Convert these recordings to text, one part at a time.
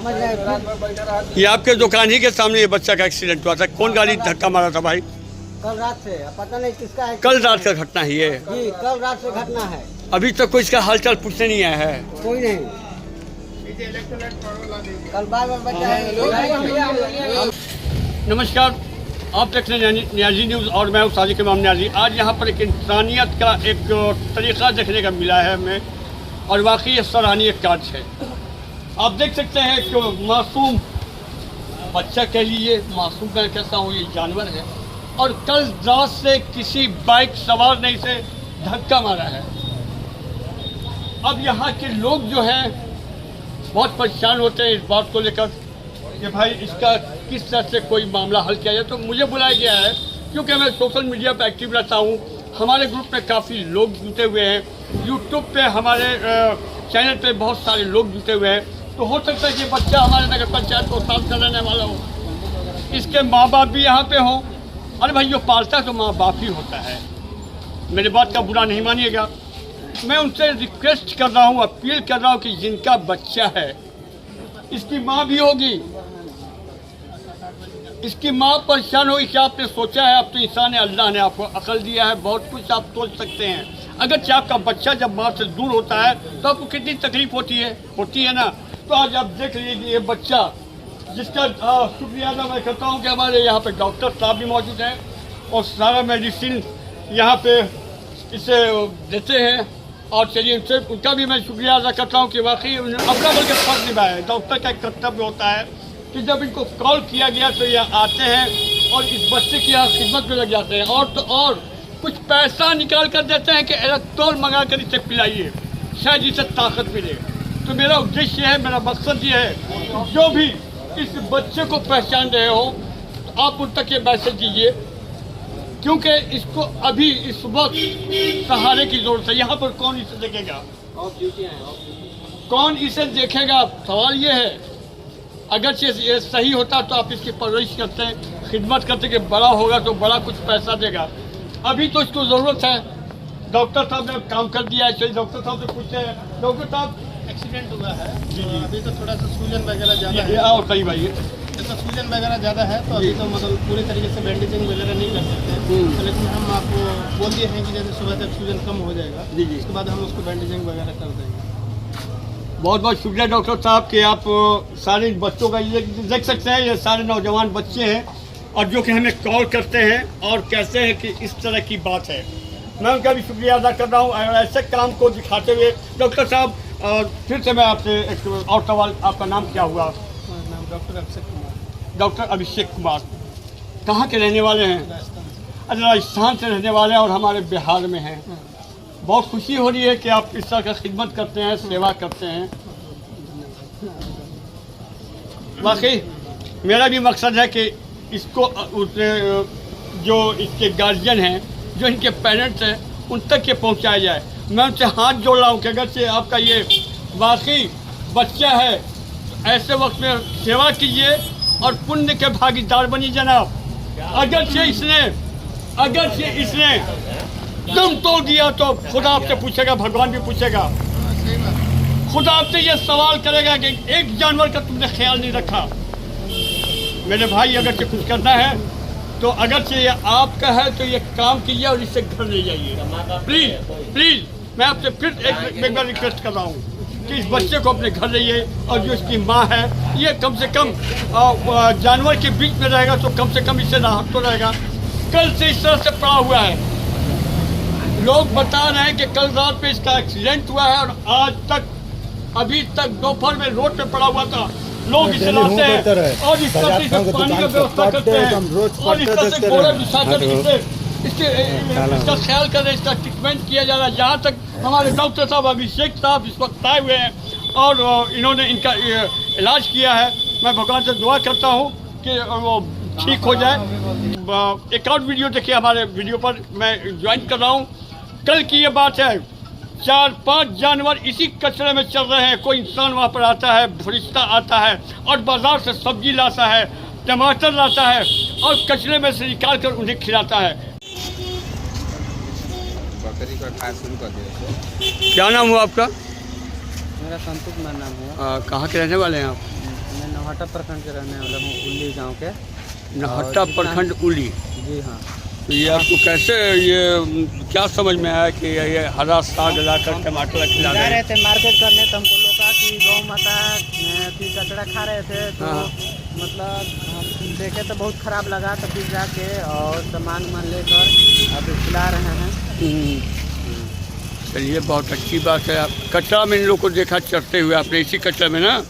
समझ रहे। ये आपके दुकान ही के सामने ये बच्चा का एक्सीडेंट हुआ था। कौन गाड़ी धक्का मारा था भाई? कल रात से, पता नहीं किसका है। कल रात का घटना है ये? जी, कल रात से घटना है। अभी तक कोई इसका हालचाल पूछने नहीं आया है? कोई नहीं। कल बार बच्चा है। नमस्कार, आप देख रहे हैं न्याजी न्यूज़ और मैं हूं साजिद इमाम न्याजी। आज यहाँ पर एक इंसानियत का एक तरीक़ा देखने का मिला है हमें, और वाकई ये सराहनीय कार्य है। आप देख सकते हैं कि मासूम बच्चा कह लीजिए, मासूम का कैसा हो, ये जानवर है, और कल रात से किसी बाइक सवार ने इसे धक्का मारा है। अब यहाँ के लोग जो हैं बहुत परेशान होते हैं इस बात को लेकर कि भाई इसका किस तरह से कोई मामला हल किया जाए। तो मुझे बुलाया गया है क्योंकि मैं सोशल मीडिया पर एक्टिव रहता हूँ। हमारे ग्रुप में काफ़ी लोग जुटे हुए हैं, यूट्यूब पे हमारे चैनल पे बहुत सारे लोग जुटे हुए हैं। तो हो सकता है कि बच्चा हमारे नगर पंचायत को साफ कराने वाला हो, इसके माँ बाप भी यहाँ पे हों। अरे भाई, जो पालता है तो माँ बाप ही होता है। मेरी बात का बुरा नहीं मानिएगा। मैं उनसे रिक्वेस्ट कर रहा हूँ, अपील कर रहा हूँ कि जिनका बच्चा है, इसकी माँ भी होगी, इसकी माँ परेशान होगी। क्या आपने सोचा है? आप तो इंसान है, अल्लाह ने आपको अकल दिया है, बहुत कुछ आप सोच सकते हैं। अगर चाहे आपका बच्चा जब माँ से दूर होता है तो आपको कितनी तकलीफ होती है ना। तो आज आप देख लीजिए ये बच्चा, जिसका शुक्रिया अदा मैं करता हूँ कि हमारे यहाँ पे डॉक्टर साहब भी मौजूद हैं और सारा मेडिसिन यहाँ पे इसे देते हैं। और चलिए उनका भी मैं शुक्रिया अदा करता हूँ कि वाकई उन्होंने अपना बल्कि फर्ज निभाया है। डॉक्टर का एक कर्तव्य होता है कि जब इनको कॉल किया गया तो ये आते हैं और इस बच्चे की यहाँ खिदमत में लग जाते हैं, और कुछ पैसा निकाल कर देते हैं कि इलेक्ट्रॉल मंगा कर इसे पिलाइए, शायद इसे ताकत मिले। तो मेरा उद्देश्य है, मेरा मकसद ये है, जो भी इस बच्चे को पहचान रहे हो तो आप उन तक ये मैसेज दीजिए, क्योंकि इसको अभी इस वक्त सहारे की जरूरत है। यहाँ पर कौन इसे देखेगा? कौन इसे देखेगा? सवाल ये है। अगर ये सही होता तो आप इसकी परवरिश करते हैं, खिदमत करते कि बड़ा होगा तो बड़ा कुछ पैसा देगा। अभी तो इसको ज़रूरत है। डॉक्टर साहब ने काम कर दिया है। चलिए डॉक्टर साहब से पूछते हैं। डॉक्टर साहब, एक्सीडेंट हुआ है जी, अभी तो थोड़ा सा सूजन वगैरह ज़्यादा है। और कई भाई जैसा सूजन वगैरह ज़्यादा है तो अभी तो मतलब पूरी तरीके से बैंडेजिंग वगैरह नहीं कर सकते, तो लेकिन हम आपको बोल दिए हैं कि जैसे सुबह तक सूजन कम हो जाएगा जी, उसके बाद हम उसको बैंडेजिंग वगैरह कर देंगे। बहुत बहुत शुक्रिया डॉक्टर साहब कि आप सारे बच्चों का ये देख सकते हैं, ये सारे नौजवान बच्चे हैं और जो कि हमें कॉल करते हैं और कहते हैं कि इस तरह की बात है। मैं उनका भी शुक्रिया अदा कर रहा हूँ और ऐसे काम को दिखाते हुए। डॉक्टर साहब, फिर से मैं आपसे एक और सवाल, आपका नाम क्या हुआ? नाम डॉक्टर अभिषेक कुमार। डॉक्टर अभिषेक कुमार कहाँ के रहने वाले हैं? अच्छा, राजस्थान से रहने वाले हैं और हमारे बिहार में हैं। बहुत खुशी हो रही है कि आप इस तरह का खिदमत करते हैं, सेवा करते हैं। वाकई मेरा भी मकसद है कि इसको जो इसके गार्जियन हैं, जो इनके पेरेंट्स हैं, उन तक ये पहुंचाया जाए। मैं उनसे हाथ जोड़ रहा हूँ कि अगर से आपका ये वाकई बच्चा है तो ऐसे वक्त में सेवा कीजिए और पुण्य के भागीदार बनिए जनाब। अगर से इसने दम तोड़ दिया तो खुदा आपसे पूछेगा, भगवान भी पूछेगा। खुदा आपसे ये सवाल करेगा कि एक जानवर का तुमने ख्याल नहीं रखा। मेरे भाई, अगर से कुछ करना है तो अगर से ये आपका है तो ये काम कीजिए और इससे घर ले जाइए। प्लीज़ मैं आपसे फिर एक बार रिक्वेस्ट कर रहा हूँ कि इस बच्चे को अपने घर लाइए, और जो इसकी माँ है ये कम से कम जानवर के बीच में रहेगा तो कम से कम इससे राहत तो रहेगा। कल से इस तरह से पड़ा हुआ है। लोग बता रहे हैं कि कल रात पे इसका एक्सीडेंट हुआ है और आज तक, अभी तक दोपहर में रोड पे पड़ा हुआ था। लोग इसे लाते हैं और इस तरह से पानी का व्यवस्था करते हैं और इस तरह से घोड़े बिछाकर इसका ख्याल कर रहे हैं, इसका ट्रीटमेंट किया जा रहा है। जहाँ तक हमारे डॉक्टर साहब अभिषेक साहब इस वक्त आए हुए हैं और इन्होंने इनका इलाज किया है। मैं भगवान से दुआ करता हूँ कि वो ठीक हो जाए। एक और वीडियो देखिए, हमारे वीडियो पर मैं ज्वाइन कर रहा हूँ। कल की ये बात है, 4-5 जानवर इसी कचरे में चल रहे हैं। कोई इंसान वहाँ पर आता है, फरिश्ता आता है और बाजार से सब्जी लाता है, टमाटर लाता है और कचरे में से निकाल कर उन्हें खिलाता है। बकरी का खाया शुरू कर दिया। क्या नाम हुआ आपका? मेरा संतोष नाम हुआ। कहाँ के रहने वाले हैं आप? मैं नौहट्टा प्रखंड के रहने वाला हूँ, उल्ली गांव के। नौहट्टा प्रखंड उली। जी हाँ। तो ये आपको कैसे ये क्या समझ में आया कि ये हरा साग लाकर टमाटर खिला जा रहे रहे हैं? थे मार्केट करने, तो हमको लोग कि गौ माता की कचरा खा रहे थे, तो हाँ। मतलब हम देखे तो बहुत ख़राब लगा, तो फिर जाके और सामान लेकर अब खिला रहे हैं। चलिए बहुत अच्छी बात है। आप कचरा में इन लोग को देखा चढ़ते हुए, आपने इसी कचरा में ना,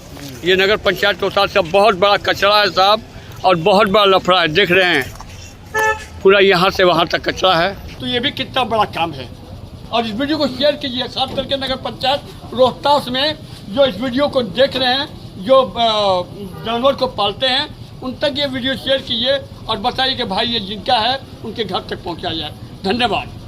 ये नगर पंचायत चौथा से बहुत बड़ा कचरा है साहब, और बहुत बड़ा लफड़ा है, देख रहे हैं पूरा यहाँ से वहाँ तक कचरा है। तो ये भी कितना बड़ा काम है। और इस वीडियो को शेयर कीजिए, खास करके नगर पंचायत रोहतास में जो इस वीडियो को देख रहे हैं, जो जानवर को पालते हैं, उन तक ये वीडियो शेयर कीजिए और बताइए कि भाई ये जिनका है उनके घर तक पहुँचाया जाए। धन्यवाद।